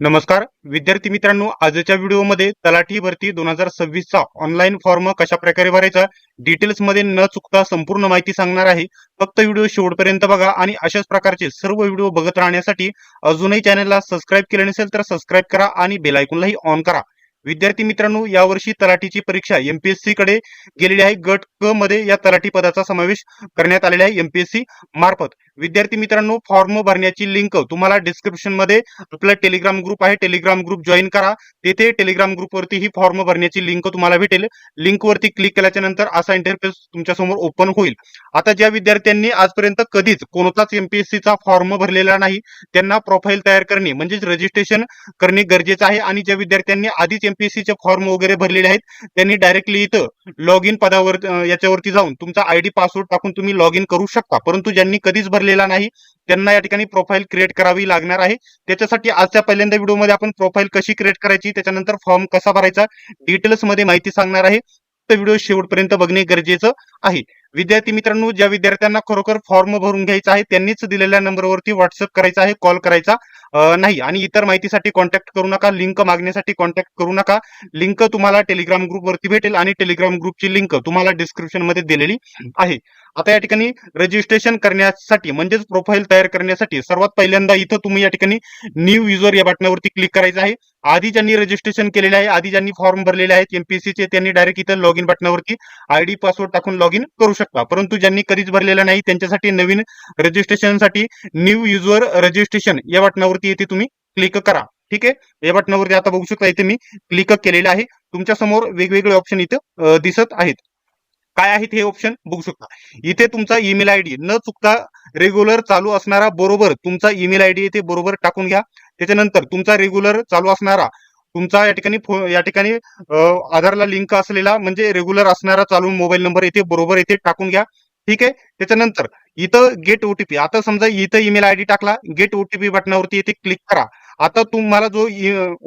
नमस्कार विद्यार्थी मित्रांनो, आजच्या व्हिडिओमध्ये तलाठी भरती 2026 चा ऑनलाईन फॉर्म कशा प्रकारे भरायचा डिटेल्स मध्ये न चुकता संपूर्ण माहिती सांगणार आहे. फक्त व्हिडिओ शेवटपर्यंत बघा आणि अशाच प्रकारचे सर्व व्हिडिओ बघत राहण्यासाठी अजूनही चॅनलला सबस्क्राईब केले नसेल तर सबस्क्राईब करा आणि बेल आयकॉनलाही ऑन करा. विद्यार्थी मित्रांनो, यावर्षी तलाठीची परीक्षा एमपीएससी कडे गेलेली आहे. गट क मध्ये या तलाठी पदाचा समावेश करण्यात आलेला आहे एमपीएससी मार्फत. विद्यार्थी मित्रांनो, फॉर्म भरण्याची लिंक तुम्हाला डिस्क्रिप्शन मध्ये आपला टेलिग्राम ग्रुप आहे, टेलिग्राम ग्रुप जॉईन करा. तेथे टेलिग्राम ग्रुप वरती ही फॉर्म भरण्याची लिंक तुम्हाला भेटेल. लिंक वरती क्लिक केल्याच्या नंतर असा इंटरफेस तुमच्या समोर ओपन होईल. आता ज्या विद्यार्थ्यांनी आजपर्यंत कधीच कोणताच एमपीएससी चा फॉर्म भरलेला नाही त्यांना प्रोफाईल तयार करणे म्हणजे रजिस्ट्रेशन करणे गरजेचं आहे. आणि ज्या विद्यार्थ्यांनी आधीच एमपीएससी चे फॉर्म वगैरे भरलेले आहेत त्यांनी डायरेक्टली इथं लॉग इन पदावर याच्यावरती जाऊन तुमचा आयडी पासवर्ड टाकून तुम्ही लॉग इन करू शकता. परंतु ज्यांनी कधीच भरलेला नाही त्यांना या ठिकाणी प्रोफाईल क्रिएट करावी लागणार आहे. त्याच्यासाठी आजच्या पहिल्यांदा व्हिडिओमध्ये आपण प्रोफाईल कशी क्रिएट करायची, त्याच्यानंतर फॉर्म कसा भरायचा डिटेल्स मध्ये माहिती सांगणार आहे. तर व्हिडिओ शेवटपर्यंत बघणे गरजेचं आहे. विद्यार्थी मित्रांनो, ज्या विद्यार्थ्यांना खरोखर फॉर्म भरून घ्यायचा आहे त्यांनीच दिलेल्या नंबरवरती व्हॉट्सअप करायचा आहे, कॉल करायचा नाही. आणि इतर माहितीसाठी कॉन्टॅक्ट करू नका, लिंक मागण्यासाठी कॉन्टॅक्ट करू नका. लिंक तुम्हाला टेलिग्राम ग्रुप वरती भेटेल आणि टेलिग्राम ग्रुपची लिंक तुम्हाला डिस्क्रिप्शन मध्ये दिलेली आहे. आता या ठिकाणी रजिस्ट्रेशन करण्यासाठी म्हणजेच प्रोफाईल तयार करण्यासाठी सर्वात पहिल्यांदा इथं तुम्ही या ठिकाणी न्यू युजर या बटनावरती क्लिक करायचं आहे. आधी ज्यांनी रजिस्ट्रेशन केलेले आहे, आधी ज्यांनी फॉर्म भरलेले आहेत एमपीएससी चे, त्यांनी डायरेक्ट इथं लॉग इन बटनावरती आयडी पासवर्ड टाकून लॉग इन करू शकता. परंतु ज्यांनी कधीच भरलेला नाही त्यांच्यासाठी नवीन रजिस्ट्रेशनसाठी न्यू युजर रजिस्ट्रेशन या बटनावरती इथे तुम्ही क्लिक करा. ठीक आहे, या बटनावरती आता बघू शकता इथे मी क्लिक केलेलं आहे. तुमच्या समोर वेगवेगळे ऑप्शन इथे दिसत आहेत. काय आहेत हे ऑप्शन बघू शकता. इथे तुमचा ईमेल आयडी न चुकता रेग्युलर चालू असणारा बरोबर तुमचा ईमेल आयडी इथे बरोबर टाकून घ्या. त्याच्यानंतर तुमचा रेग्युलर चालू असणारा तुमचा या ठिकाणी आधारला लिंक असलेला म्हणजे रेग्युलर असणारा चालू मोबाईल नंबर इथे बरोबर इथे टाकून घ्या. ठीक आहे, त्याच्यानंतर इथं गेट ओटीपी, आता समजा इथं ईमेल आयडी टाकला, गेट ओटीपी बटनावरती इथे क्लिक करा. आता तुम्हाला जो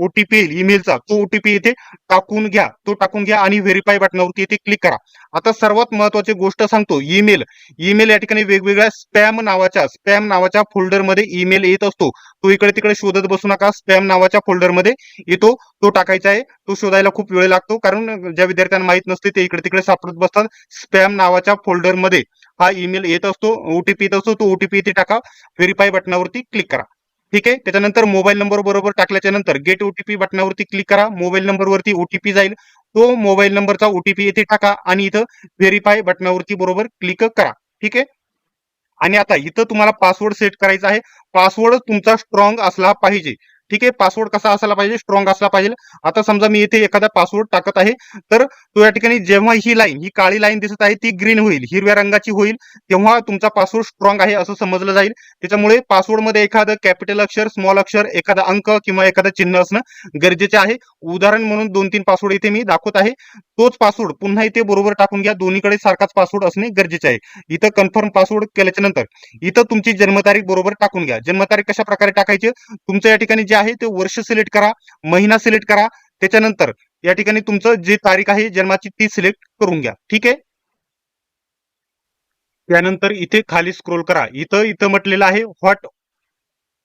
ओटीपी येईल ईमेलचा तो ओटीपी इथे टाकून घ्या, तो टाकून घ्या आणि व्हेरीफाय बटनावरती इथे क्लिक करा. आता सर्वात महत्वाची गोष्ट सांगतो, ईमेल या ठिकाणी वेगवेगळ्या स्पॅम नावाच्या फोल्डर मध्ये ईमेल येत असतो. तो इकडे तिकडे शोधत बसू नका, स्पॅम नावाच्या फोल्डर मध्ये येतो तो टाकायचा आहे. तो शोधायला खूप वेळ लागतो कारण ज्या विद्यार्थ्यांना माहित नसते ते इकडे तिकडे सापडत बसतात. स्पॅम नावाच्या फोल्डर मध्ये हा ईमेल येत असतो, ओटीपी येत असतो, तो ओटीपी इथे टाका, व्हेरीफाय बटनावरती क्लिक करा. ठीक आहे, त्याच्यानंतर मोबाईल नंबर बरोबर टाकल्याच्या नंतर गेट ओटीपी बटनावरती क्लिक करा. मोबाईल नंबरवरती ओटीपी जाईल, तो मोबाईल नंबरचा ओटीपी इथे टाका आणि इथं व्हेरीफाय बटनावरती बरोबर क्लिक करा. ठीक आहे, आणि आता इथं तुम्हाला पासवर्ड सेट करायचा आहे. पासवर्ड तुमचा स्ट्रॉंग असला पाहिजे. ठीक आहे, पासवर्ड कसा असला पाहिजे, स्ट्रॉंग असला पाहिजे. आता समजा मी इथे एखादा पासवर्ड टाकत आहे तर तो या ठिकाणी जेव्हा ही काळी लाईन दिसत आहे ती ग्रीन होईल, हिरव्या रंगाची होईल, तेव्हा तुमचा पासवर्ड स्ट्रॉंग आहे असं समजलं जाईल. त्याच्यामुळे पासवर्ड मध्ये एखादं कॅपिटल अक्षर, स्मॉल अक्षर, एखादा अंक किंवा एखादं चिन्ह असणं गरजेचे आहे. उदाहरण म्हणून 2-3 पासवर्ड इथे मी दाखवत आहे. तोच पासवर्ड पुन्हा इथे बरोबर टाकून घ्या. दोन्हीकडे सारखाच पासवर्ड असणे गरजेचे आहे. इथं कन्फर्म पासवर्ड केल्याच्या नंतर इथं तुमची जन्मतारीख बरोबर टाकून घ्या. जन्मतारीख कशा प्रकारे टाकायची, तुमचं या ठिकाणी जे आहे ते वर्ष सिलेक्ट करा, महिना सिलेक्ट करा. त्याच्यानंतर या ठिकाणी तुमचं जे तारीख आहे जन्माची ती सिलेक्ट करून घ्या. ठीक आहे, त्यानंतर इथे खाली स्क्रोल करा. इथं म्हटलेलं आहे what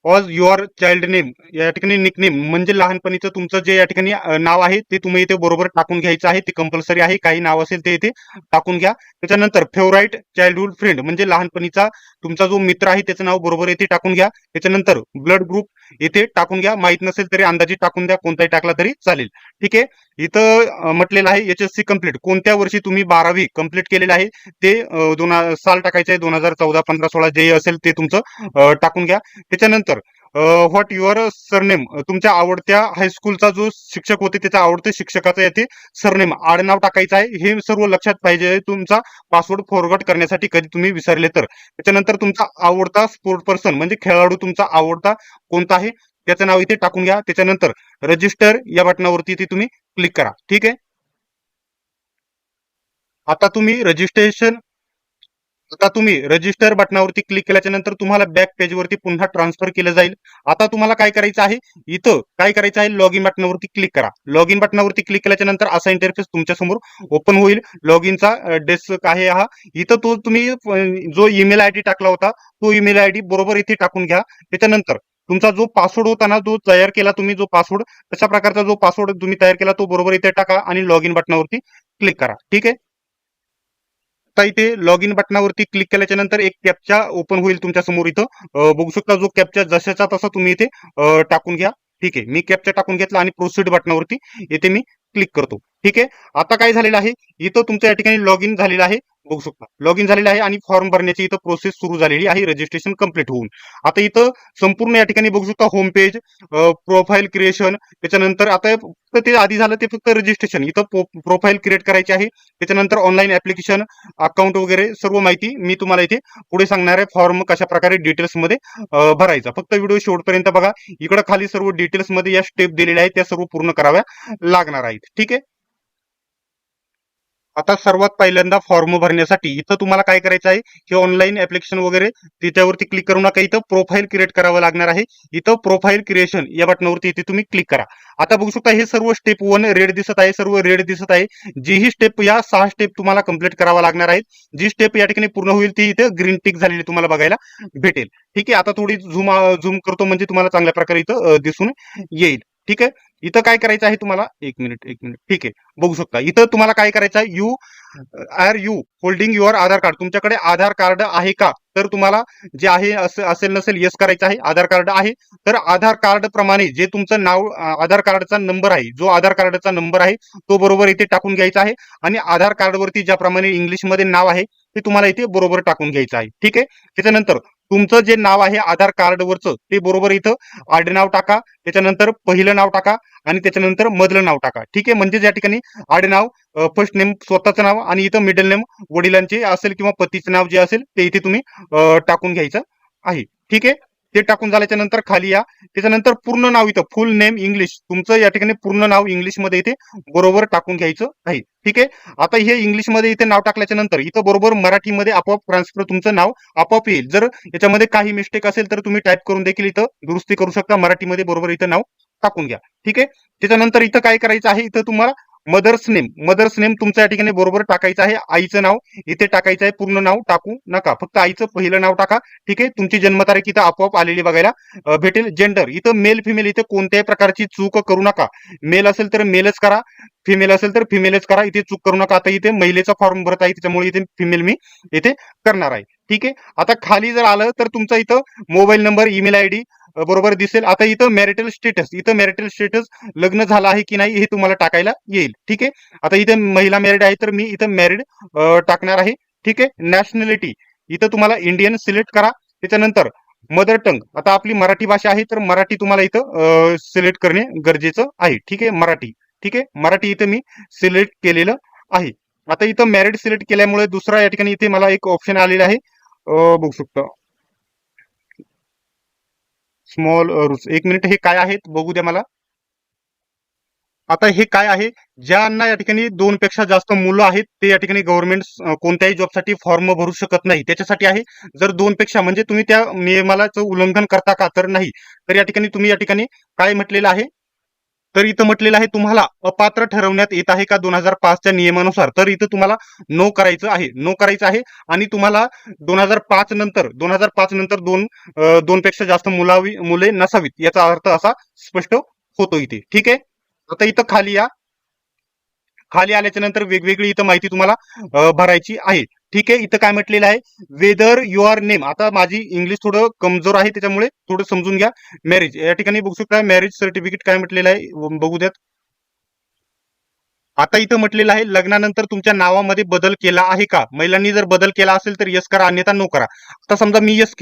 was your child name, या ठिकाणी निकनेम म्हणजे लहानपणीचं तुमचं जे या ठिकाणी नाव आहे ते तुम्ही इथे बरोबर टाकून घ्यायचं आहे. ते कंपल्सरी आहे, काही नाव असेल ते इथे टाकून घ्या. त्याच्यानंतर फेवराईट चाइल्डहुड फ्रेंड म्हणजे लहानपणीचा तुमचा जो मित्र आहे त्याचं नाव बरोबर इथे टाकून घ्या. त्याच्यानंतर ब्लड ग्रुप इथे टाकून घ्या. माहित नसेल तरी अंदाजे टाकून द्या, कोणताही टाकला तरी चालेल. ठीक आहे, इथं म्हटलेलं आहे एचएससी कंप्लीट, कोणत्या वर्षी तुम्ही 12वी कंप्लीट केलेलं आहे ते साल टाकायचं आहे. 2014, 15, 16 जे असेल ते तुमचं टाकून घ्या. त्याच्यानंतर व्हॉट युअर सरनेम, तुमच्या आवडत्या हायस्कूलचा जो शिक्षक होते त्याच्या आवडत्या शिक्षकाचा येथे सरनेम आडनाव टाकायचं आहे. हे सर्व लक्षात पाहिजे तुमचा पासवर्ड फॉरवर्ड करण्यासाठी कधी तुम्ही विसरले तर. त्याच्यानंतर तुमचा आवडता स्पोर्ट पर्सन म्हणजे खेळाडू तुमचा आवडता कोणता आहे त्याचं नाव इथे टाकून घ्या. त्याच्यानंतर रजिस्टर या बटनावरती इथे तुम्ही क्लिक करा. ठीक आहे, आता तुम्ही रजिस्टर बटनावरती क्लिक केल्याच्या नंतर तुम्हाला बॅक पेज वरती पुन्हा ट्रान्सफर केलं जाईल. आता तुम्हाला काय करायचं आहे, इथं काय करायचं आहे, लॉग इन बटनावरती क्लिक करा. लॉग इन बटनावरती क्लिक केल्याच्या नंतर असा इंटरफेस तुमच्या समोर ओपन होईल. लॉग इनचा डेस्क आहे हा. इथं तुम्ही जो ईमेल आयडी टाकला होता तो ईमेल आयडी बरोबर इथे टाकून घ्या. त्याच्यानंतर तुमचा जो पासवर्ड होता ना, जो तयार केला तुम्ही जो पासवर्ड, तशा प्रकारचा जो पासवर्ड तुम्ही तयार केला तो बरोबर इथे टाका आणि लॉग इन बटनावरती क्लिक करा. ठीक आहे. आता इथे लॉग इन बटनावरती क्लिक केल्याच्या नंतर एक कॅप्चा ओपन होईल तुमच्या समोर. इथं बघू शकता, जो कॅप्चा जशाचा तसा तुम्ही इथे टाकून घ्या. ठीक आहे, मी कॅप्चा टाकून घेतला आणि प्रोसीड बटनावरती इथे मी क्लिक करतो. ठीक आहे. आता काय झालेलं आहे, इथं तुमच्या या ठिकाणी लॉग इन झालेलं आहे. बघू शकता लॉग इन झालेलं आहे आणि फॉर्म भरण्याची इथं प्रोसेस सुरू झालेली आहे, रजिस्ट्रेशन कंप्लीट होऊन. आता इथं संपूर्ण या ठिकाणी बघू शकता होम पेज, प्रोफाईल क्रिएशन, त्याच्यानंतर आता फक्त ते आधी झालं ते फक्त रजिस्ट्रेशन. इथं प्रोफाईल क्रिएट करायची आहे, त्याच्यानंतर ऑनलाईन ऍप्लिकेशन, अकाउंट वगैरे सर्व माहिती मी तुम्हाला इथे पुढे सांगणार आहे. फॉर्म कशा प्रकारे डिटेल्स मध्ये भरायचा. फक्त व्हिडिओ शेवटपर्यंत बघा. इकडे खाली सर्व डिटेल्स मध्ये या स्टेप दिलेल्या आहेत, त्या सर्व पूर्ण कराव्या लागणार आहेत. ठीक आहे. आता सर्वात पहिल्यांदा फॉर्म भरण्यासाठी इथं तुम्हाला काय करायचं आहे, हे ऑनलाईन ऍप्लिकेशन वगैरे त्याच्यावरती क्लिक करू नका. इथं प्रोफाईल क्रिएट करावं लागणार आहे. इथं प्रोफाईल क्रिएशन या बटनावरती इथे तुम्ही क्लिक करा. आता बघू शकता हे सर्व स्टेप 1 रेड दिसत आहे, सर्व रेड दिसत आहे. जी ही स्टेप, या 6 स्टेप तुम्हाला कंप्लीट करावा लागणार आहेत. जी स्टेप या ठिकाणी पूर्ण होईल ती इथे ग्रीन टिक झालेली तुम्हाला बघायला भेटेल. ठीक आहे. आता थोडी झूम करतो म्हणजे तुम्हाला चांगल्या प्रकारे इथं दिसून येईल. ठीक आहे. इथं काय करायचं आहे तुम्हाला, एक मिनिट. ठीक आहे. बघू शकता इथं तुम्हाला काय करायचं आहे, you holding your Aadhaar card. तुमच्याकडे आधार कार्ड आहे का, तर तुम्हाला जे आहे असेल नसेल येस करायचं आहे. आधार कार्ड आहे तर आधार कार्ड प्रमाणे जे तुमचं नाव, आधार कार्डचा नंबर आहे, जो आधार कार्डचा नंबर आहे तो बरोबर इथे टाकून घ्यायचा आहे. आणि आधार कार्डवरती ज्याप्रमाणे इंग्लिशमध्ये नाव आहे ते तुम्हाला इथे बरोबर टाकून घ्यायचं आहे. ठीक आहे. त्याच्यानंतर तुमचं जे नाव आहे आधार कार्डवरचं ते बरोबर इथं आडनाव टाका, त्याच्यानंतर पहिलं नाव टाका आणि त्याच्यानंतर मधलं नाव टाका. ठीक आहे. म्हणजे या ठिकाणी आडनाव, फर्स्ट नेम स्वतःचं नाव आणि इथं मिडल नेम वडिलांचे असेल किंवा पतीचं नाव जे असेल ते इथे तुम्ही टाकून घ्यायचं आहे. ठीक आहे. ते टाकून झाल्याच्या नंतर खाली या. त्याच्यानंतर पूर्ण नाव इथं फुल नेम इंग्लिश, तुमचं या ठिकाणी पूर्ण नाव इंग्लिशमध्ये इथे बरोबर टाकून घ्यायचं आहे. ठीक आहे. आता हे इंग्लिशमध्ये इथे नाव टाकल्याच्या नंतर इथं बरोबर मराठीमध्ये आपोआप ट्रान्सफर तुमचं नाव आपोआप येईल. जर याच्यामध्ये काही मिस्टेक असेल तर तुम्ही टाईप करून देखील इथं दुरुस्ती करू शकता. मराठीमध्ये बरोबर इथं नाव टाकून घ्या. ठीक आहे. त्याच्यानंतर इथं काय करायचं आहे, इथं तुम्हाला मदर्स नेम तुमच्या या ठिकाणी बरोबर टाकायचं आहे. आईचं नाव इथे टाकायचं आहे, पूर्ण नाव टाकू नका, फक्त आईचं पहिलं नाव टाका. ठीक आहे. तुमची जन्मतारीख इथं आपोआप आलेली बघायला भेटेल. जेंडर इथं मेल फिमेल, इथे कोणत्याही प्रकारची चूक करू नका. मेल असेल तर मेलच करा, फिमेल असेल तर फिमेलच करा. इथे चूक करू नका. आता इथे महिलेचा फॉर्म भरत आहे त्याच्यामुळे इथे फिमेल मी इथे करणार आहे. ठीक आहे. आता खाली जर आलं तर तुमचा इथं मोबाईल नंबर, ईमेल आयडी बरोबर दिसेल. आता इथं मॅरिटल स्टेटस लग्न झालं आहे की नाही हे तुम्हाला टाकायला येईल. ठीक आहे. आता इथे महिला मॅरिड आहे तर मी इथं मॅरिड टाकणार आहे. ठीक आहे. नॅशनॅलिटी इथं तुम्हाला इंडियन सिलेक्ट करा. त्याच्यानंतर मदर टंग, आता आपली मराठी भाषा आहे तर मराठी तुम्हाला इथं सिलेक्ट करणे गरजेचं आहे. ठीक आहे. मराठी. ठीक आहे. मराठी इथं मी सिलेक्ट केलेलं आहे. आता इथं मॅरिड सिलेक्ट केल्यामुळे दुसरा या ठिकाणी इथे मला एक ऑप्शन आलेला आहे, बघू शकतो स्मॉल रूट्स. एक मिनिट, हे काय आहेत बघू द्या मला. आता हे काय आहे, ज्यांना या ठिकाणी 2 पेक्षा जास्त मुलं आहेत ते या ठिकाणी गव्हर्नमेंट कोणत्याही जॉबसाठी फॉर्म भरू शकत नाही, त्याच्यासाठी आहे. जर 2 पेक्षा म्हणजे तुम्ही त्या नियमाचं उल्लंघन करता का, तर नाही. तर या ठिकाणी तुम्ही या ठिकाणी काय म्हटलेलं आहे, तर इथं म्हटलेलं आहे तुम्हाला अपात्र ठरवण्यात येत आहे का 2005च्या नियमानुसार, तर इथं तुम्हाला नो करायचं आहे. नो करायचं आहे आणि तुम्हाला 2005 नंतर 2 पेक्षा जास्त मुले नसावीत, याचा अर्थ असा स्पष्ट होतो इथे. ठीक आहे. आता इथं खाली या. खाली आल्याच्या नंतर वेगवेगळी इथं माहिती तुम्हाला भरायची आहे. ठीक आहे. इथं काय म्हटलेलं आहे, वेदर युअर नेम. आता माझी इंग्लिश थोडं कमजोर आहे त्याच्यामुळे थोडं समजून घ्या. मॅरेज या ठिकाणी बघू शकता, मॅरेज सर्टिफिकेट काय म्हटलेलं आहे बघू द्यात. आता इथं म्हटलेलं आहे लग्नानंतर तुमच्या नावामध्ये बदल केला आहे का. महिलांनी जर बदल केला असेल तर यस करा, अन्यथा नो करा. आता समजा मी यस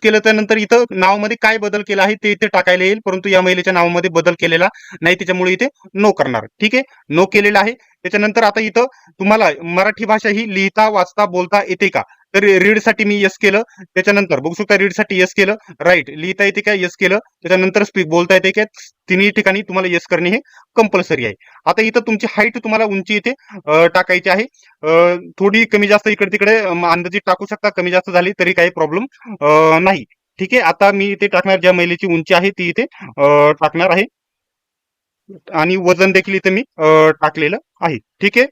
केलं त्यानंतर इथं नावामध्ये काय बदल केला आहे ते इथे टाकायला येईल, परंतु या महिलेच्या नावामध्ये बदल केलेला नाही त्याच्यामुळे इथे नो करणार. ठीक आहे. नो केलेला आहे. त्याच्यानंतर आता इथं तुम्हाला मराठी भाषा ही लिहिता वाचता बोलता येते का, तर रीडसाठी मी यस केलं. त्याच्यानंतर बघू शकता रीडसाठी यस केलं. राईट लिहिता येते का, यस केलं. त्याच्यानंतर स्पीक बोलता येते का, तिन्ही ठिकाणी तुम्हाला यस करणे हे कंपल्सरी आहे. आता इथं तुमची हाईट तुम्हाला उंची इथे टाकायची आहे. थोडी कमी जास्त इकडे तिकडे अंदाजे टाकू शकता, कमी जास्त झाली तरी काही प्रॉब्लेम नाही. ठीक आहे. आता मी इथे टाकणार ज्या महिलेची उंची आहे ती इथे टाकणार आहे आणि वजन देखील इथे मी टाकलेलं आहे. ठीक आहे.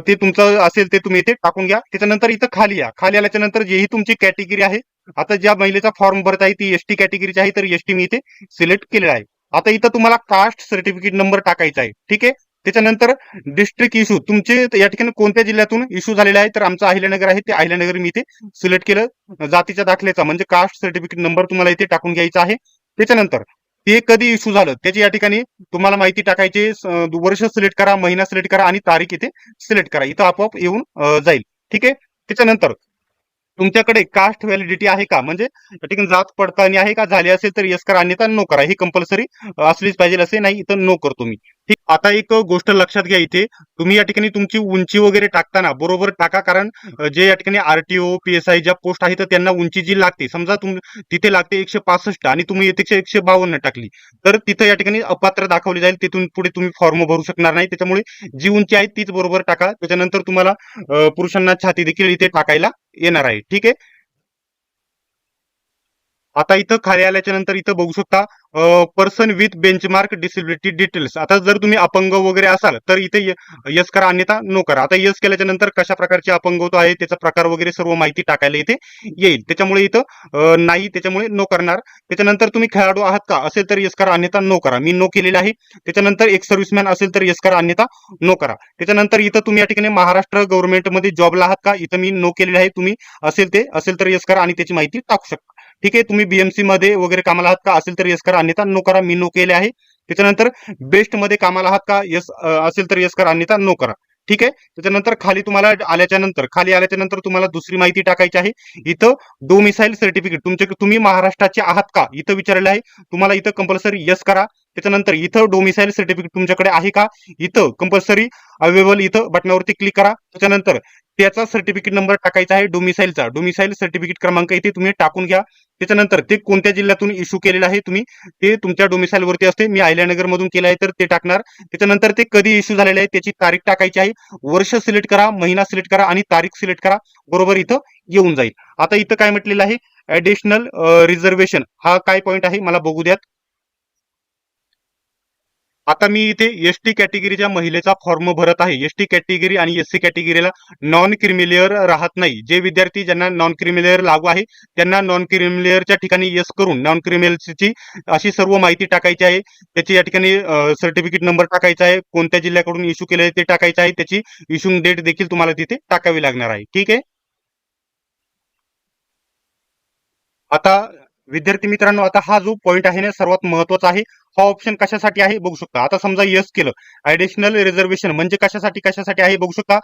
ते तुमचं असेल ते तुम्ही इथे टाकून घ्या. त्याच्यानंतर इथं खाली या. खाली आल्याच्या नंतर जेही तुमची कॅटेगरी आहे आता ज्या महिलेचा फॉर्म भरत आहे ती एसटी कॅटेगरीची आहे, तर एसटी मी इथे सिलेक्ट केलेला आहे. आता इथं तुम्हाला कास्ट सर्टिफिकेट नंबर टाकायचा आहे. ठीक आहे. त्याच्यानंतर डिस्ट्रिक्ट इश्यू तुमचे या ठिकाणी कोणत्या जिल्ह्यातून इश्यू झालेला आहे, तर आमचं अहिल्यानगर आहे, ते अहिल्यानगर मी इथे सिलेक्ट केलं. जातीच्या दाखल्याचा म्हणजे कास्ट सर्टिफिकेट नंबर तुम्हाला इथे टाकून घ्यायचा आहे. त्याच्यानंतर ते कधी इश्यू झालं त्याची या ठिकाणी तुम्हाला माहिती टाकायची. वर्ष सिलेक्ट करा, महिना सिलेक्ट करा आणि तारीख इथे सिलेक्ट करा. इथं आपोआप येऊन जाईल. ठीक आहे. त्याच्यानंतर तुमच्याकडे कास्ट व्हॅलिडिटी आहे का, म्हणजे या ठिकाणी जात पडताळणी आहे का, झाली असेल तर येस करा, अन्यथा नो करा. ही कंपल्सरी असलीच पाहिजे असे नाही, इथं नो करतो मी. ठीक. आता एक गोष्ट लक्षात घ्या, इथे तुम्ही या ठिकाणी तुमची उंची वगैरे टाकताना बरोबर टाका, कारण जे या ठिकाणी आरटीओ पीएसआय ज्या पोस्ट आहेत त्यांना उंची जी लागते, समजा तिथे लागते 165 आणि तुम्ही येथे 152 टाकली, तर तिथं या ठिकाणी अपात्र दाखवली जाईल. तिथून पुढे तुम्ही फॉर्म भरू शकणार नाही. त्याच्यामुळे जी उंची आहे तीच बरोबर टाका. त्याच्यानंतर तुम्हाला पुरुषांना छाती देखील इथे टाकायला येणार आहे. ठीक आहे. आता इथं खाली आल्याच्या नंतर इथं बघू शकता person with benchmark disability details. आता जर तुम्ही अपंग वगैरे असाल तर इथे यस करा, अन्यथा नो करा. आता यस केल्याच्या नंतर कशा प्रकारचे अपंगत्व आहे, त्याचा प्रकार वगैरे सर्व माहिती टाकायला इथे येईल. त्याच्यामुळे इथं नाही, त्याच्यामुळे नो करणार. त्याच्यानंतर तुम्ही खेळाडू आहात का असेल तर यस करा, अन्यथा नो करा. मी नो केलेलं आहे. त्याच्यानंतर एक सर्व्हिसमॅन असेल तर यस करा, अन्यथा नो करा. त्याच्यानंतर इथं तुम्ही या ठिकाणी महाराष्ट्र गव्हर्नमेंटमध्ये जॉबला आहात का, इथं मी नो केलेलं आहे. तुम्ही असेल तर यस करा आणि त्याची माहिती टाकू शकता. ठीक आहे. तुम्ही बीएमसी मध्ये वगैरे कामाला आहात का असेल तर यस करा, अन्यथा नो करा. मी नो केले आहे. त्याच्यानंतर बेस्ट मध्ये कामाला आहात का, यस असेल तर यस करा, अन्यथा नो करा. ठीक आहे. त्याच्यानंतर खाली आल्याच्या नंतर तुम्हाला दुसरी माहिती टाकायची आहे. इथं डोमिसाईल सर्टिफिकेट तुम्ही महाराष्ट्राचे आहात का इथं विचारलेलं आहे. तुम्हाला इथं कंपल्सरी यस करा. त्याच्यानंतर इथं डोमिसाईल सर्टिफिकेट तुमच्याकडे आहे का, इथं कंपल्सरी अवेलेबल इथं बटनावरती क्लिक करा. त्याच्यानंतर त्याचा सर्टिफिकेट नंबर टाकायचा आहे. डोमिसाईल सर्टिफिकेट क्रमांक इथे तुम्ही टाकून घ्या. त्याच्यानंतर ते कोणत्या जिल्ह्यातून इश्यू केलेलं आहे तुम्ही ते तुमच्या डोमिसाईल वरती असते. मी अहिल्यानगर मधून केलं आहे तर ते टाकणार. त्याच्यानंतर ते कधी इश्यू झालेले आहे त्याची तारीख टाकायची आहे. वर्ष सिलेक्ट करा, महिना सिलेक्ट करा आणि तारीख सिलेक्ट करा. बरोबर इथं येऊन जाईल. आता इथं काय म्हटलेलं आहे, ऍडिशनल रिझर्वेशन हा काय पॉईंट आहे मला बघू द्यात. आता मी इथे एसटी कॅटेगरीच्या महिलेचा फॉर्म भरत आहे. एसटी कॅटेगरी आणि एससी कॅटेगरीला नॉन क्रिमिलेअर राहत नाही. जे विद्यार्थी ज्यांना नॉन क्रिमिलेअर लागू आहे त्यांना नॉन क्रिमिलेअरच्या ठिकाणी येस करून नॉन क्रिमिलेअरची अशी सर्व माहिती टाकायची आहे. त्याची या ठिकाणी सर्टिफिकेट नंबर टाकायचा आहे, कोणत्या जिल्ह्याकडून इश्यू केले आहे ते टाकायचं आहे, त्याची इश्यूइंग डेट देखील तुम्हाला तिथे टाकावी लागणार आहे. ठीक आहे. आता विद्यार्थी मित्रांनो, आता हा जो पॉईंट आहे ना सर्वात महत्वाचा आहे. हा ऑप्शन कशासाठी आहे बघू शकता. आता समजा यस केलं, ऍडिशनल रिझर्वेशन म्हणजे कशासाठी कशासाठी आहे बघू शकता.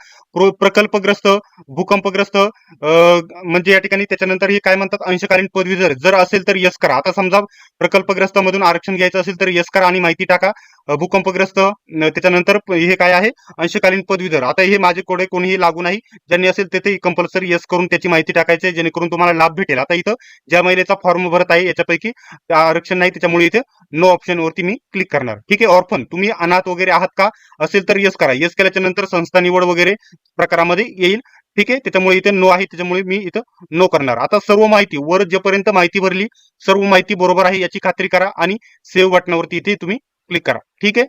प्रकल्पग्रस्त, भूकंपग्रस्त म्हणजे या ठिकाणी त्याच्यानंतर हे काय म्हणतात, अंशकालीन पदवीधर जर असेल तर यस करा. आता समजा प्रकल्पग्रस्त मधून आरक्षण घ्यायचं असेल तर यस करा आणि माहिती टाका. भूकंपग्रस्त त्याच्यानंतर हे काय आहे, अंशकालीन पदवीधर. आता हे माझे कोणीही लागू नाही. ज्यांनी असेल ते कंपल्सरी यस करून त्याची माहिती टाकायची आहे, जेणेकरून तुम्हाला लाभ भेटेल. आता इथं ज्या महिलेचा फॉर्म भरत आहे याच्यापैकी आरक्षण नाही, त्याच्यामुळे इथे नो ऑप्शन वरती मी क्लिक करणार. ठीक आहे. ऑर्फन तुम्ही अनाथ वगैरे आहात का असेल तर यस करा. यस केल्याच्या नंतर संस्था निवड वगैरे प्रकारामध्ये येईल. ठीक आहे. त्याच्यामुळे इथे नो आहे, त्याच्यामुळे मी इथं नो करणार. आता सर्व माहिती वर जेपर्यंत माहिती भरली सर्व माहिती बरोबर आहे याची खात्री करा आणि सेव्ह बटनावरती इथे तुम्ही क्लिक करा. ठीक आहे.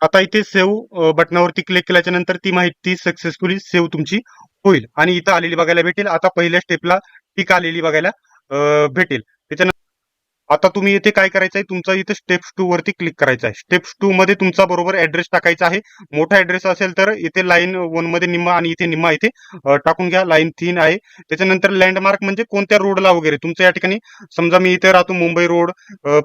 आता इथे सेव्ह बटनावरती क्लिक केल्याच्या नंतर ती माहिती सक्सेसफुली सेव्ह तुमची होईल आणि इथं आलेली बघायला भेटेल. आता पहिल्या स्टेपला टिक आलेली बघायला भेटेल. त्याच्यानंतर आता तुम्ही इथे काय करायचं आहे, तुमचा इथे स्टेप्स 2 वरती क्लिक करायचं आहे. स्टेप्स 2 मध्ये तुमचा बरोबर ऍड्रेस टाकायचा आहे. मोठा ऍड्रेस असेल तर इथे लाईन 1 मध्ये निम्मा आणि इथे निम्मा इथे टाकून घ्या. लाईन 3 आहे. त्याच्यानंतर लँडमार्क म्हणजे कोणत्या रोडला वगैरे तुमच्या या ठिकाणी, समजा मी इथे राहतो मुंबई रोड,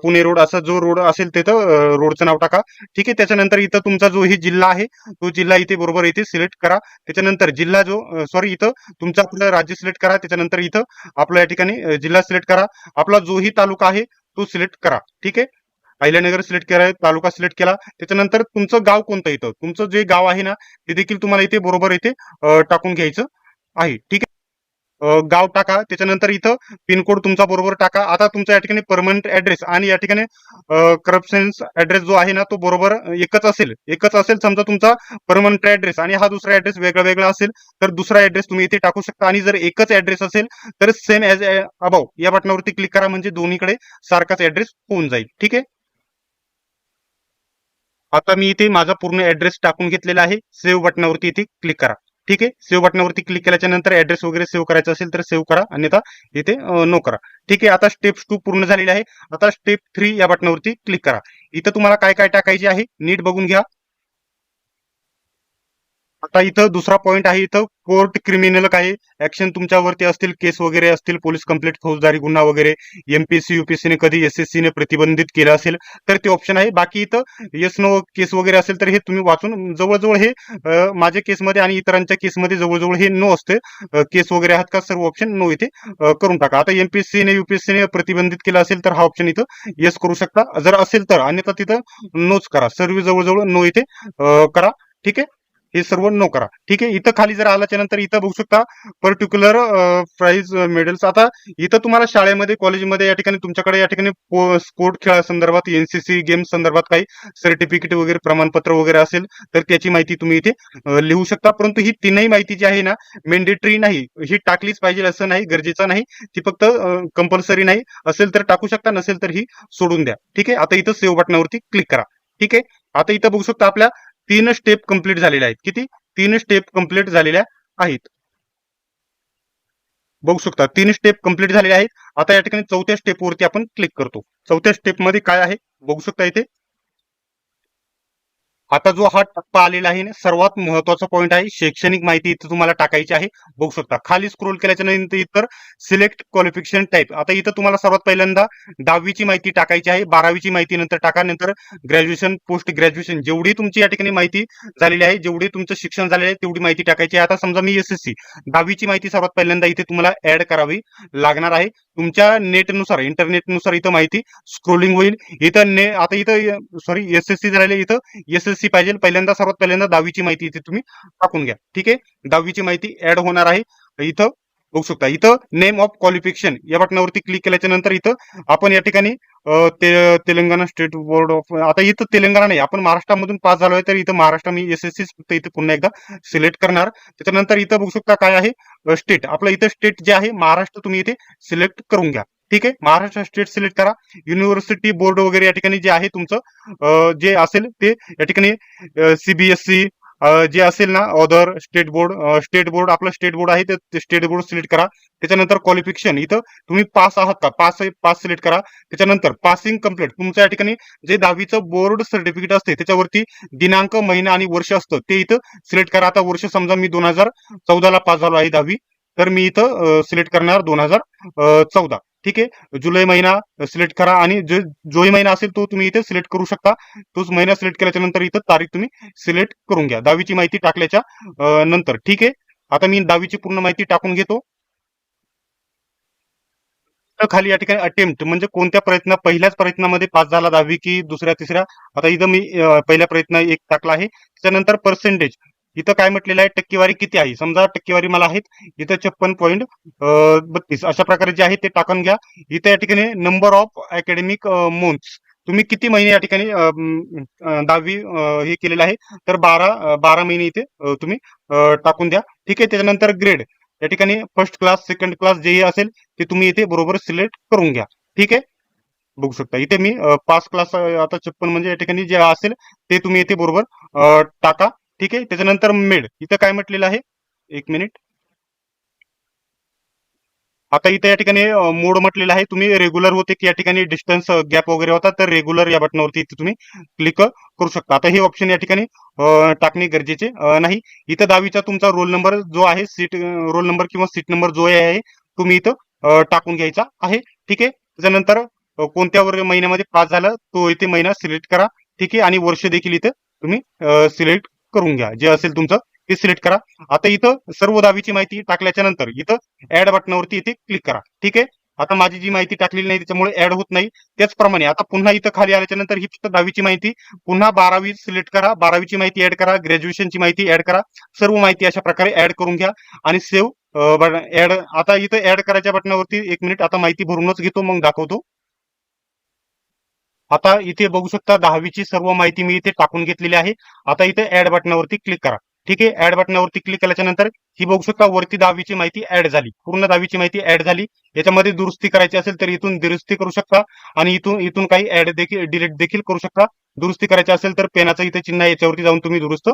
पुणे रोड, असा जो रोड असेल तिथं रोडचं नाव टाका. ठीक आहे. त्याच्यानंतर इथं तुमचा जो ही जिल्हा आहे तो जिल्हा इथे बरोबर इथे सिलेक्ट करा. त्याच्यानंतर जिल्हा जो सॉरी इथं तुमचं आपलं राज्य सिलेक्ट करा. त्याच्यानंतर इथं आपल्या या ठिकाणी जिल्हा सिलेक्ट करा. आपला जोही तालुका आहे तो सिलेक्ट करा. ठीक आहे. अहिल्यानगर सिलेक्ट करा, तालुका सिलेक्ट केला. त्याच्यानंतर तुमचं गाव कोणतं, इथं तुमचं जे गाव आहे ना ते देखील तुम्हाला इथे बरोबर इथे टाकून घ्यायचं आहे. ठीक आहे. गाव टाका. त्याच्यानंतर इथं पिनकोड तुमचा बरोबर टाका. आता तुमचा या ठिकाणी परमनंट ऍड्रेस आणि या ठिकाणी करप्शन ऍड्रेस जो आहे ना तो बरोबर एकच असेल. समजा तुमचा परमनंट ऍड्रेस आणि हा दुसरा ऍड्रेस वेगळा वेगळा असेल तर दुसरा ऍड्रेस तुम्ही इथे टाकू शकता. आणि जर एकच ऍड्रेस असेल तर सेम ऍज अबाव या बटनावरती क्लिक करा, म्हणजे दोन्हीकडे सारखाच ऍड्रेस होऊन जाईल. ठीक आहे. आता मी इथे माझा पूर्ण ऍड्रेस टाकून घेतलेला आहे. सेव्ह बटनावरती इथे क्लिक करा. ठीक आहे. सेव्ह बटनावरती क्लिक केल्याच्या नंतर ऍड्रेस वगैरे सेव्ह करायचा असेल तर सेव्ह करा, अन्यथा इथे नो करा. ठीक आहे. आता स्टेप 2 पूर्ण झालेली आहे. आता स्टेप 3 या बटनावरती क्लिक करा. इथं तुम्हाला काय काय टाकायचे आहे नीट बघून घ्या. आता इथं दुसरा पॉइंट आहे, इथं कोर्ट क्रिमिनल काही ऍक्शन तुमच्यावरती असतील, केस वगैरे असतील, पोलीस कंप्लेंट, फौजदारी गुन्हा वगैरे, एमपीएससी युपीएससी ने कधी एसएससी ने प्रतिबंधित केलं असेल तर ते ऑप्शन आहे. बाकी इथं येस नो केस वगैरे असेल तर हे तुम्ही वाचून जवळजवळ हे माझ्या केसमध्ये आणि इतरांच्या केसमध्ये जवळजवळ हे नो असते. केस वगैरे आहात का सर्व ऑप्शन नो इथे करून टाका. आता एमपीएससी ने युपीएससी ने प्रतिबंधित केलं असेल तर हा ऑप्शन इथं येस करू शकता जर असेल तर, अन्यथा तिथं नोच करा. सर्व जवळजवळ नो इथे करा. ठीक आहे. हे सर्व नो करा. ठीक आहे. इथं खाली जर आल्याच्या नंतर इथं बघू शकता पर्टिक्युलर प्राइज मेडल्स. आता इथं तुम्हाला शाळेमध्ये कॉलेजमध्ये या ठिकाणी तुमच्याकडे या ठिकाणी स्पोर्ट खेळासंदर्भात एनसीसी गेम संदर्भात काही सर्टिफिकेट वगैरे प्रमाणपत्र वगैरे असेल तर त्याची माहिती तुम्ही इथे लिहू शकता. परंतु ही तीनही माहिती जी आहे ना मेंडेटरी नाही, ही टाकलीच पाहिजे असं नाही, गरजेचं नाही. ती फक्त कंपल्सरी नाही. असेल तर टाकू शकता, नसेल तर ही सोडून द्या. ठीक आहे. आता इथं सेव्ह बटनावरती क्लिक करा. ठीक आहे. आता इथं बघू शकता आपल्या 3 स्टेप कंप्लीट झालेल्या आहेत. किती? 3 स्टेप कंप्लीट झालेल्या आहेत. बघू शकता 3 स्टेप कंप्लीट झालेल्या आहेत. आता या ठिकाणी चौथ्या स्टेपवरती आपण क्लिक करतो. चौथ्या स्टेप मध्ये काय आहे बघू शकता इथे. आता जो हा टप्पा आलेला आहे ना, सर्वात महत्वाचा पॉइंट आहे, शैक्षणिक माहिती इथे तुम्हाला टाकायची आहे. बघू शकता खाली स्क्रोल केल्याच्या नंतर इतर सिलेक्ट क्वालिफिकेशन टाईप. आता इथं तुम्हाला सर्वात पहिल्यांदा 10वीची माहिती टाकायची आहे, 12वीची माहिती नंतर टाका, नंतर ग्रॅज्युएशन, पोस्ट ग्रॅज्युएशन, जेवढी तुमची या ठिकाणी माहिती झालेली आहे, जेवढी तुमचं शिक्षण झालेलं आहे तेवढी माहिती टाकायची आहे. आता समजा मी एसएससी 10वीची माहिती सर्वात पहिल्यांदा इथे तुम्हाला ऍड करावी लागणार आहे. तुमच्या नेटनुसार, इंटरनेटनुसार इथं माहिती स्क्रोलिंग होईल. इथं आता इथं सॉरी एसएससी झालेलं इथं एसएससी पाहिजे. पहिल्यांदा सर्वात पहिल्यांदा 10वीची माहिती इथे तुम्ही टाकून घ्या. ठीक आहे. 10वीची माहिती ऍड होणार आहे. इथं बघू शकता इथं नेम ऑफ क्वालिफिकेशन या बटनावरती क्लिक केल्याच्या नंतर इथं आपण या ठिकाणी तेलंगणा स्टेट बोर्ड ऑफ, आता इथं तेलंगणा नाही, आपण महाराष्ट्रामधून पास झालोय तर इथं महाराष्ट्र मी एसएससी फक्त इथे पुन्हा एकदा सिलेक्ट करणार. त्याच्यानंतर इथं बघू शकता काय आहे स्टेट, आपलं इथं स्टेट जे आहे महाराष्ट्र तुम्ही इथे सिलेक्ट करून घ्या. ठीक आहे. महाराष्ट्र स्टेट सिलेक्ट करा. युनिव्हर्सिटी बोर्ड वगैरे या ठिकाणी जे आहे तुमचं जे असेल ते या ठिकाणी सीबीएसई जे असेल ना अदर स्टेट बोर्ड आपलं स्टेट बोर्ड आहे ते स्टेट बोर्ड सिलेक्ट करा. त्याच्यानंतर क्वालिफिकेशन इथं तुम्ही पास आहात का, पास सिलेक्ट करा. त्याच्यानंतर पासिंग कम्प्लीट, तुमचं या ठिकाणी जे 10वीचं बोर्ड सर्टिफिकेट असते त्याच्यावरती दिनांक, महिना आणि वर्ष असतं ते इथं सिलेक्ट करा. आता वर्ष समजा मी 2014 ला पास झालो आहे 10वी, तर मी इथं सिलेक्ट करणार 2014. ठीक आहे. जुलै महिना सिलेक्ट करा आणि जोही महिना असेल तो तुम्ही इथे सिलेक्ट करू शकता. तोच महिना सिलेक्ट केल्याच्या नंतर इथं तारीख तुम्ही सिलेक्ट करून घ्या 10वीची माहिती टाकल्याच्या नंतर. ठीक आहे. आता मी 10वीची पूर्ण माहिती टाकून घेतो. खाली या ठिकाणी अटेम्प्ट म्हणजे कोणत्या प्रयत्न, पहिल्याच प्रयत्नामध्ये पास झाला 10वी की दुसऱ्या तिसऱ्या. आता इथं मी पहिल्या प्रयत्न 1 टाकला आहे. त्याच्यानंतर पर्सेंटेज इथं काय म्हटलेलं आहे, टक्केवारी किती आहे. समजा टक्केवारी मला आहेत इथं 56.32 अशा प्रकारे जे आहे ते टाकून घ्या. इथं या ठिकाणी नंबर ऑफ अकॅडमिक मंथ्स, तुम्ही किती महिने या ठिकाणी 10वी हे केलेलं आहे तर 12 महिने इथे तुम्ही टाकून द्या. ठीक आहे. त्याच्यानंतर ग्रेड या ठिकाणी फर्स्ट क्लास, सेकंड क्लास जे असेल ते तुम्ही इथे बरोबर सिलेक्ट करून घ्या. ठीक आहे. बघू शकता इथे मी 5 क्लास आता 56 म्हणजे या ठिकाणी जे असेल ते तुम्ही इथे बरोबर टाका. ठीक आहे. त्याच्यानंतर मेड इथं काय म्हटलेलं आहे, 1 मिनिट. आता इथे या ठिकाणी मोड म्हटलेलं आहे, तुम्ही रेग्युलर होते की या ठिकाणी डिस्टन्स गॅप वगैरे होता तर रेग्युलर या बटनावरती इथे तुम्ही क्लिक करू शकता. आता हे ऑप्शन या ठिकाणी टाकणे गरजेचे नाही. इथं 10वीचा तुमचा रोल नंबर जो आहे, सीट रोल नंबर किंवा सीट नंबर जो आहे तुम्ही इथं टाकून घ्यायचा आहे. ठीक आहे. त्याच्यानंतर कोणत्या महिन्यामध्ये पास झालं तो इथे महिना सिलेक्ट करा. ठीक आहे. आणि वर्ष देखील इथं तुम्ही सिलेक्ट करून घ्या, जे असेल तुमचं ते सिलेक्ट करा. आता इथं सर्व 10वीची माहिती टाकल्याच्या नंतर इथं ऍड बटनावरती इथे क्लिक करा. ठीक आहे. आता माझी जी माहिती टाकलेली नाही त्याच्यामुळे ऍड होत नाही. त्याचप्रमाणे आता पुन्हा इथं खाली आल्याच्या नंतर ही फक्त 10वीची माहिती, पुन्हा 12वी सिलेक्ट करा, 12वीची माहिती ऍड करा, ग्रॅज्युएशनची माहिती ऍड करा. सर्व माहिती अशा प्रकारे ऍड करून घ्या आणि सेव्ह ऍड. आता इथं ऍड करायच्या बटनावरती 1 मिनिट, आता माहिती भरूनच घेतो मग दाखवतो. आता इथे बघू शकता 10वीची सर्व माहिती मी इथे टाकून घेतलेली आहे. आता इथे ऍड बटनावरती क्लिक करा. ठीक आहे. ऍड बटनावरती क्लिक केल्याच्या नंतर ही बघू शकता वरती 10वीची माहिती ऍड झाली, पूर्ण 10वीची माहिती ऍड झाली. याच्यामध्ये दुरुस्ती करायची असेल तर इथून दुरुस्ती करू शकता आणि इथून काही ऍड देखील डिलीट देखील करू शकता. दुरुस्ती करायची असेल तर पेनाचं इथे चिन्ह आहे, याच्यावरती जाऊन तुम्ही दुरुस्त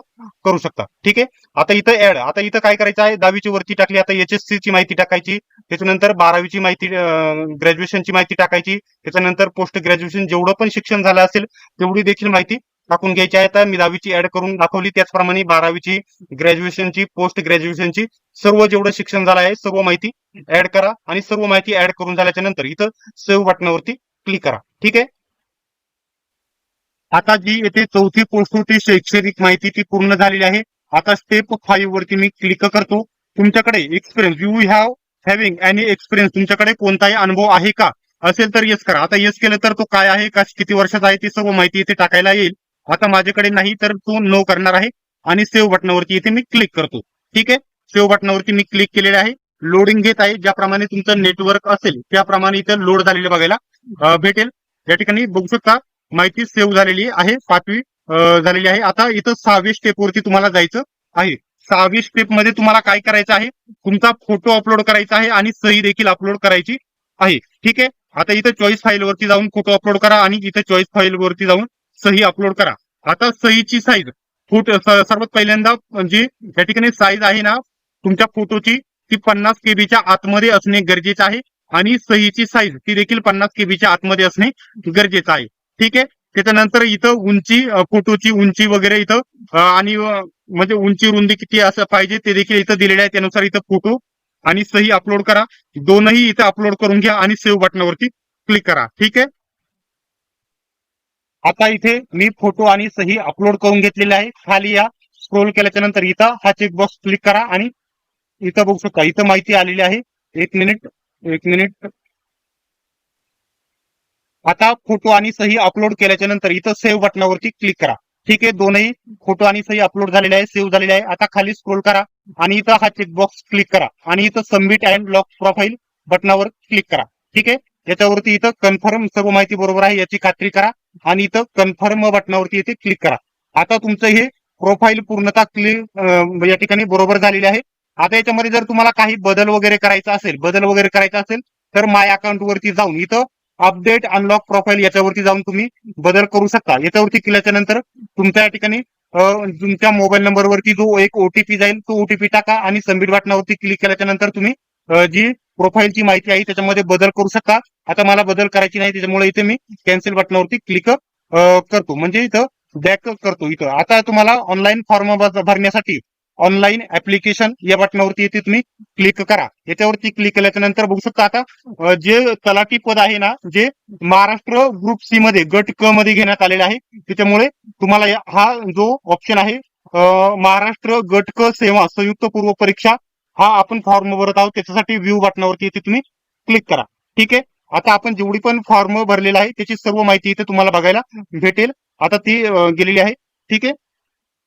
करू शकता. ठीक आहे. आता इथं ऍड, आता इथं काय करायचं आहे, 10वीची वरती टाकली, आता HSC ची माहिती टाकायची, त्याच्यानंतर 12वीची माहिती, ग्रॅज्युएशनची माहिती टाकायची, त्याच्यानंतर पोस्ट ग्रॅज्युएशन जेवढं पण शिक्षण झालं असेल तेवढी देखील माहिती टाकून घ्यायची आहे. आता मी 10वीची ऍड करून दाखवली, त्याचप्रमाणे 12वीची, ग्रॅज्युएशनची, पोस्ट ग्रॅज्युएशनची सर्व जेवढं शिक्षण झालं आहे सर्व माहिती ऍड करा आणि सर्व माहिती ऍड करून झाल्याच्या नंतर इथं सेव्ह बटनावरती क्लिक करा. ठीक आहे. आता जी येथे चौथी पोस्ट होती शैक्षणिक माहिती ती पूर्ण झालेली आहे. आता स्टेप 5 वरती मी क्लिक करतो. तुमच्याकडे experience, you have having any experience, तुमच्याकडे कोणताही अनुभव आहे का असेल तर येस करा. आता येस केलं तर तो काय आहे, का किती वर्षाचा आहे, ती सर्व माहिती इथे टाकायला येईल. आता माझ्याकडे नाही तर तो नो करणार आहे आणि सेव्ह बटनावरती इथे मी क्लिक करतो. ठीक आहे. सेव्ह बटनावरती मी क्लिक केलेले आहे. लोडिंग घेत आहे. ज्याप्रमाणे तुमचं नेटवर्क असेल त्याप्रमाणे इथे लोड झालेले बघायला भेटेल. या ठिकाणी बघू शकता माहिती सेव्ह झालेली आहे, 5वी झालेली आहे. आता इथं 6वी स्टेप वरती तुम्हाला जायचं आहे. 6वी स्टेप मध्ये तुम्हाला काय करायचं आहे, तुमचा फोटो अपलोड करायचा आहे आणि सही देखील अपलोड करायची आहे. ठीक आहे. आता इथं चॉईस फाईल वरती जाऊन फोटो अपलोड करा आणि इथे चॉईस फाईल वरती जाऊन सही अपलोड करा. आता सहीची साईज सर्वात पहिल्यांदा म्हणजे या ठिकाणी साईज आहे ना तुमच्या फोटोची, ती 50 केबीच्या आतमध्ये असणे गरजेचं आहे आणि सहीची साईज ती देखील 50 केबीच्या आतमध्ये असणे गरजेचं आहे. ठीक आहे. त्याच्यानंतर इथं उंची, फोटोची उंची वगैरे इथं आणि म्हणजे उंची रुंदी किती असं पाहिजे ते देखील इथं दिलेले आहे. त्यानुसार इथं फोटो आणि सही अपलोड करा. दोनही इथं अपलोड करून घ्या आणि सेव्ह बटनावरती क्लिक करा. ठीक आहे. आता इथे मी फोटो आणि सही अपलोड करून घेतलेला आहे. खाली या स्क्रोल केल्याच्या नंतर इथं हा चेकबॉक्स क्लिक करा आणि इथं बघू शकता इथं माहिती आलेली आहे. एक मिनिट, एक मिनिट. आता फोटो आणि सही अपलोड केल्याच्या नंतर इथं सेव्ह बटनावरती क्लिक करा. ठीक आहे. दोनही फोटो आणि सही अपलोड झालेले आहे, सेव्ह झालेले आहे. आता खाली स्क्रोल करा आणि इथं हा चेकबॉक्स क्लिक करा आणि इथं सबमिट अँड लॉक प्रोफाईल बटनावर क्लिक करा. ठीक आहे. याच्यावरती इथं कन्फर्म सर्व माहिती बरोबर आहे याची खात्री करा आणि इथं कन्फर्म बटनावरती इथे क्लिक करा. आता तुमचं हे प्रोफाईल पूर्णतः क्लिक या ठिकाणी बरोबर झालेली आहे. आता याच्यामध्ये जर तुम्हाला काही बदल वगैरे करायचा असेल तर माय अकाउंट वरती जाऊन इथं अपडेट अनलॉक प्रोफाईल याच्यावरती जाऊन तुम्ही बदल करू शकता. याच्यावरती केल्याच्या नंतर तुमच्या या ठिकाणी तुमच्या मोबाईल नंबरवरती जो एक ओटीपी जाईल तो ओटीपी टाका आणि सबमिट बटनावरती क्लिक केल्याच्या नंतर तुम्ही जी प्रोफाईलची माहिती आहे त्याच्यामध्ये बदल करू शकता. आता मला बदल करायची नाही त्याच्यामुळे इथे मी कॅन्सल बटनावरती क्लिक करतो, म्हणजे इथं बॅक करतो. इथं आता तुम्हाला ऑनलाईन फॉर्म भरण्यासाठी ऑनलाईन ऍप्लिकेशन या बटनावरती येथे तुम्ही क्लिक करा. याच्यावरती क्लिक केल्याच्या नंतर बघू शकता आता जे तलाठी पद आहे ना, जे महाराष्ट्र ग्रुप सी मध्ये गट क मध्ये घेण्यात आलेला आहे, त्याच्यामुळे तुम्हाला हा जो ऑप्शन आहे महाराष्ट्र गट क सेवा संयुक्त पूर्व परीक्षा हा आपण फॉर्म भरत आहोत, त्याच्यासाठी व्ह्यू बटनावरती इथे तुम्ही क्लिक करा. ठीक आहे. आता आपण जेवढी पण फॉर्म भरलेला आहे त्याची सर्व माहिती इथे तुम्हाला बघायला भेटेल. आता ती गेलेली आहे. ठीक आहे.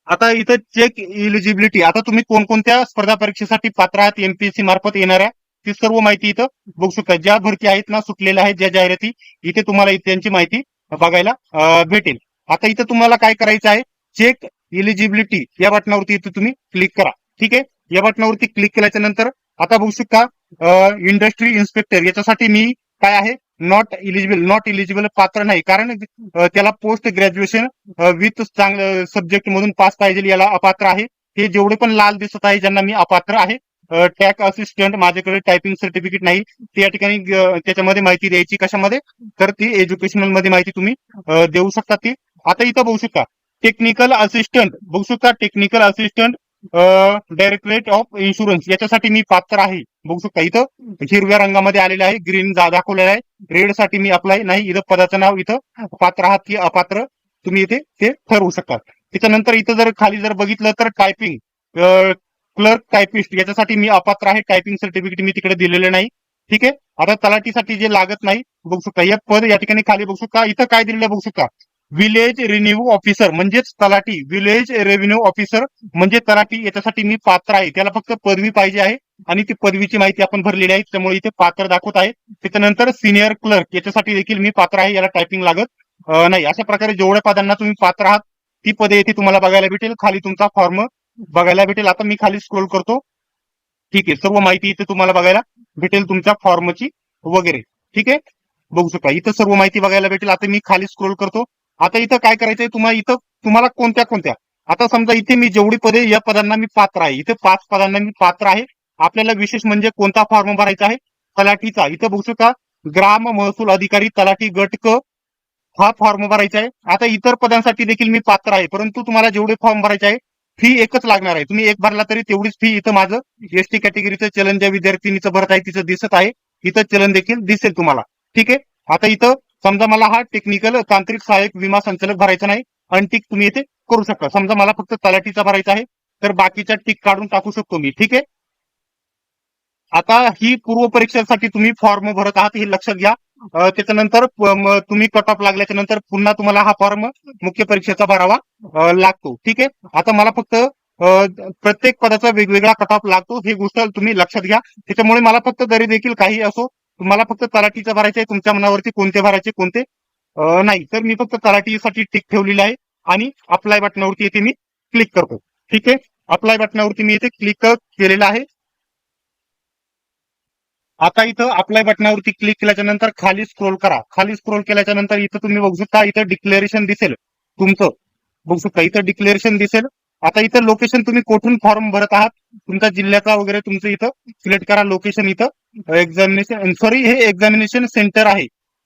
आता इथं चेक इलिजिबिलिटी, आता तुम्ही कोणकोणत्या स्पर्धा परीक्षेसाठी पात्र आहात एमपीएससी मार्फत येणाऱ्या ती सर्व माहिती इथं बघू शकता. ज्या भरती आहेत ना सुटलेल्या आहेत ज्या जाहिराती, इथे तुम्हाला त्यांची माहिती बघायला भेटेल. आता इथं तुम्हाला काय करायचं आहे, चेक इलिजिबिलिटी या बटनावरती इथे तुम्ही क्लिक करा. ठीक आहे. या बटनावरती क्लिक केल्याच्या नंतर आता बघू शकता इंडस्ट्री इन्स्पेक्टर याच्यासाठी मी काय आहे नॉट इलिजिबल पात्र नाही, कारण त्याला पोस्ट ग्रॅज्युएशन विथ चांगलं सब्जेक्ट मधून पास पाहिजे, याला अपात्र आहे. हे जेवढे पण लाल दिसत आहे ज्यांना मी अपात्र आहे. टॅक असिस्टंट माझ्याकडे टायपिंग सर्टिफिकेट नाही, ते या ठिकाणी त्याच्यामध्ये माहिती द्यायची कशामध्ये, तर ती एज्युकेशनल मध्ये माहिती तुम्ही देऊ शकता. ती आता इथं बघू शकता टेक्निकल असिस्टंट, बघू शकता technical assistant directorate of insurance याच्यासाठी मी पात्र आहे. बघू शकता इथं हिरव्या रंगामध्ये आलेलं आहे, ग्रीन दाखवलेलं आहे. रेड साठी मी अप्लाय नाही, इथं पदाचं नाव इथं पात्र आहात की अपात्र तुम्ही इथे ते ठरवू शकता. त्याच्यानंतर इथं जर खाली जर बघितलं तर टायपिंग क्लर्क टायपिस्ट याच्यासाठी मी अपात्र आहे, टायपिंग सर्टिफिकेट मी तिकडे दिलेलं नाही. ठीक आहे. आता तलाठीसाठी जे लागत नाही बघू शकता, या पद या ठिकाणी खाली बघू शकता इथं काय दिलेलं बघू शकता, विलेज रेव्हेन्यू ऑफिसर म्हणजेच तलाठी, विलेज रेव्हेन्यू ऑफिसर म्हणजे तलाठी याच्यासाठी मी पात्र आहे. त्याला फक्त पदवी पाहिजे आहे आणि ती पदवीची माहिती आपण भरलेली आहे त्यामुळे इथे पात्र दाखवत आहे. त्याच्यानंतर सिनियर क्लर्क याच्यासाठी देखील मी पात्र आहे, याला टायपिंग लागत नाही. अशा प्रकारे जेवढ्या पदांना तुम्ही पात्र आहात ती पदे येथे तुम्हाला बघायला भेटेल. खाली तुमचा फॉर्म बघायला भेटेल. आता मी खाली स्क्रोल करतो. ठीक आहे. सर्व माहिती इथे तुम्हाला बघायला भेटेल तुमच्या फॉर्मची वगैरे. ठीक आहे. बघू शकता इथं सर्व माहिती बघायला भेटेल. आता मी खाली स्क्रोल करतो. आता इथं काय करायचंय तुम्हाला कोणत्या कोणत्या, आता समजा इथे मी जेवढी पदे या पदांना मी पात्र आहे, इथे 5 पदांना मी पात्र आहे. आपल्याला विशेष म्हणजे कोणता फॉर्म भरायचा आहे, तलाठीचा. इथं बघू शकता ग्राम महसूल अधिकारी तलाठी गट क हा फॉर्म भरायचा आहे. आता इतर पदांसाठी देखील मी पात्र आहे, परंतु तुम्हाला जेवढे फॉर्म भरायचे आहे फी एकच लागणार आहे. तुम्ही एक भरला तरी तेवढीच फी. इथं माझं एसटी कॅटेगरीचं चलन ज्या विद्यार्थिनीचं भरत आहे तिचं दिसत आहे, इथं चलन देखील दिसेल तुम्हाला. ठीक आहे. आता इथं समजा मला हा टेक्निकल तांत्रिक सहाय्यक विमा संचालक भरायचा नाही, अनटिक तुम्ही इथे करू शकता. समजा मला फक्त तलाठीचा भरायचा आहे तर बाकीच्या टिक काढून टाकू शकतो मी. ठीक आहे. आता ही पूर्व परीक्षेसाठी तुम्ही फॉर्म भरत आहात हे लक्षात घ्या. त्याच्यानंतर तुम्ही कट ऑफ लागल्याच्या नंतर पुन्हा तुम्हाला हा फॉर्म मुख्य परीक्षेचा भरावा लागतो. ठीक आहे. आता मला फक्त प्रत्येक पदाचा वेगवेगळा कट ऑफ लागतो हे गोष्ट तुम्ही लक्षात घ्या. त्याच्यामुळे मला फक्त जरी देखील काही असो, तुम्हाला फक्त तलाठीचं भरायचं आहे, तुमच्या मनावरती कोणते भरायचे कोणते नाही. तर मी फक्त तलाठीसाठी टिक ठेवलेली आहे आणि अप्लाय बटनावरती येथे मी क्लिक करतो. ठीक आहे. अप्लाय बटनावरती मी इथे क्लिक केलेलं आहे. आता इथं अप्लाय बटनावरती क्लिक केल्याच्या नंतर खाली स्क्रोल करा. खाली स्क्रोल केल्याच्या नंतर इथं तुम्ही बघू शकता, इथं डिक्लेरेशन दिसेल तुमचं. बघू शकता इथं डिक्लेरेशन दिसेल. आता इथं लोकेशन तुम्ही कुठून फॉर्म भरत आहात, तुमच्या जिल्ह्याचा वगैरे तुमचं इथं सिलेक्ट करा लोकेशन. इथं एक्झामिनेशन सॉरी हे एक्झामिनेशन सेंटर आहे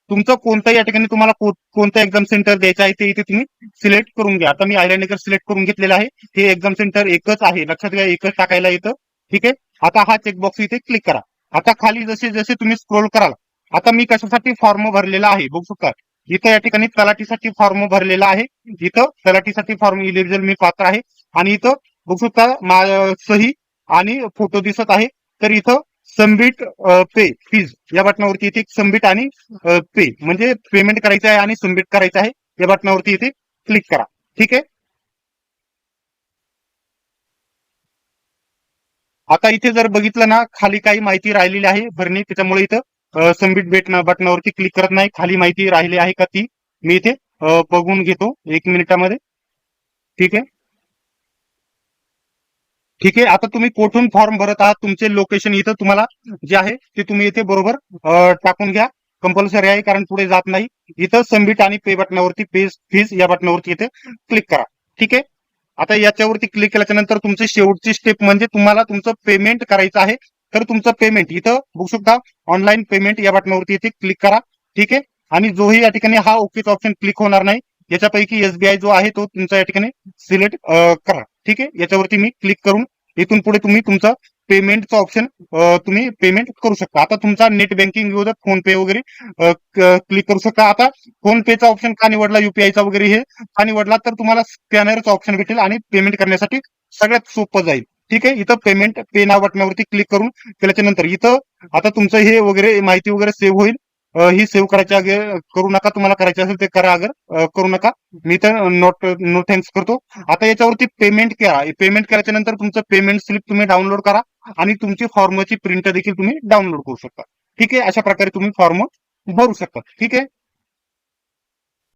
तुमचं. कोणतं या ठिकाणी तुम्हाला कोणतं एक्झाम सेंटर द्यायचं आहे ते इथे तुम्ही सिलेक्ट करून घ्या. आता मी आयलँडकर सिलेक्ट करून घेतलेलं आहे. हे एक्झाम सेंटर एकच आहे, लक्षात घ्या, एकच टाकायला येतं. ठीक आहे. आता हा चेकबॉक्स इथे क्लिक करा. आता खाली जसे जसे तुम्ही स्क्रोल कराल, आता मी कशासाठी फॉर्म भरलेला आहे बघू शकता. इथं या ठिकाणी तलाठीसाठी फॉर्म भरलेला आहे. इथं तलाठीसाठी फॉर्म इलिजिबल मी पात्र आहे आणि इथं बघू शकता सही आणि फोटो दिसत आहे. तर इथं सबमिट पे फीज या बटनावरती इथे सबमिट आणि पे म्हणजे पेमेंट करायचं आहे आणि सबमिट करायचं आहे या बटनावरती इथे क्लिक करा. ठीक आहे. आता इथे जर बघितलं ना, खाली काही माहिती राहिलेली आहे भरणे, त्याच्यामुळे इथं सबमिट बटनावरती क्लिक करत नाही. खाली माहिती राहिली आहे का ती मी इथे बघून घेतो 1 मिनिटामध्ये. ठीक आहे. ठीक आहे. आता तुम्ही कुठून फॉर्म भरत आहात, तुमचे लोकेशन इथं तुम्हाला जे आहे ते तुम्ही इथे बरोबर टाकून घ्या. कंपल्सरी आहे कारण पुढे जात नाही. इथं सबमिट आणि पे बटनावरती पे फीज या बटनावरती इथे क्लिक करा. ठीक आहे. आता याच्यावरती क्लिक केल्याच्या नंतर तुमची शेवटची स्टेप म्हणजे तुम्हाला तुमचं पेमेंट करायचं आहे. तर तुमचं पेमेंट इथं बघू शकता ऑनलाईन पेमेंट या बटनावरती इथे क्लिक करा. ठीक आहे. आणि जोही या ठिकाणी हा ओकेचा ऑप्शन क्लिक होणार नाही, याच्यापैकी एसबीआय जो आहे तो तुमचा या ठिकाणी सिलेक्ट करा. ठीक आहे. याच्यावरती मी क्लिक करून इथून पुढे तुम्ही तुमचा पेमेंटचा ऑप्शन तुम्ही पेमेंट करू शकता. आता तुमचा नेट बँकिंग विरुद्ध फोन पे वगैरे क्लिक करू शकता. आता फोन पेचा ऑप्शन का निवडला, युपीआयचा वगैरे हे का निवडला, तर तुम्हाला स्कॅनरचा ऑप्शन भेटेल आणि पेमेंट करण्यासाठी सगळ्यात सोपं जाईल. ठीक आहे. इथं पेमेंट पे नाव बटनावरती क्लिक करून केल्याच्या नंतर इथं आता तुमचं हे वगैरे माहिती वगैरे सेव्ह होईल. ही सेव्ह करायची करू नका, तुम्हाला करायची असेल ते करा, अगर करू नका. मी तर नो थँक्स करतो. आता याच्यावरती पेमेंट करा. पेमेंट केल्याच्या नंतर तुमचं पेमेंट स्लिप तुम्ही डाउनलोड करा आणि तुमची फॉर्मची प्रिंट देखील तुम्ही डाउनलोड करू शकता. ठीक आहे. अशा प्रकारे तुम्ही फॉर्म भरू शकता. ठीक आहे.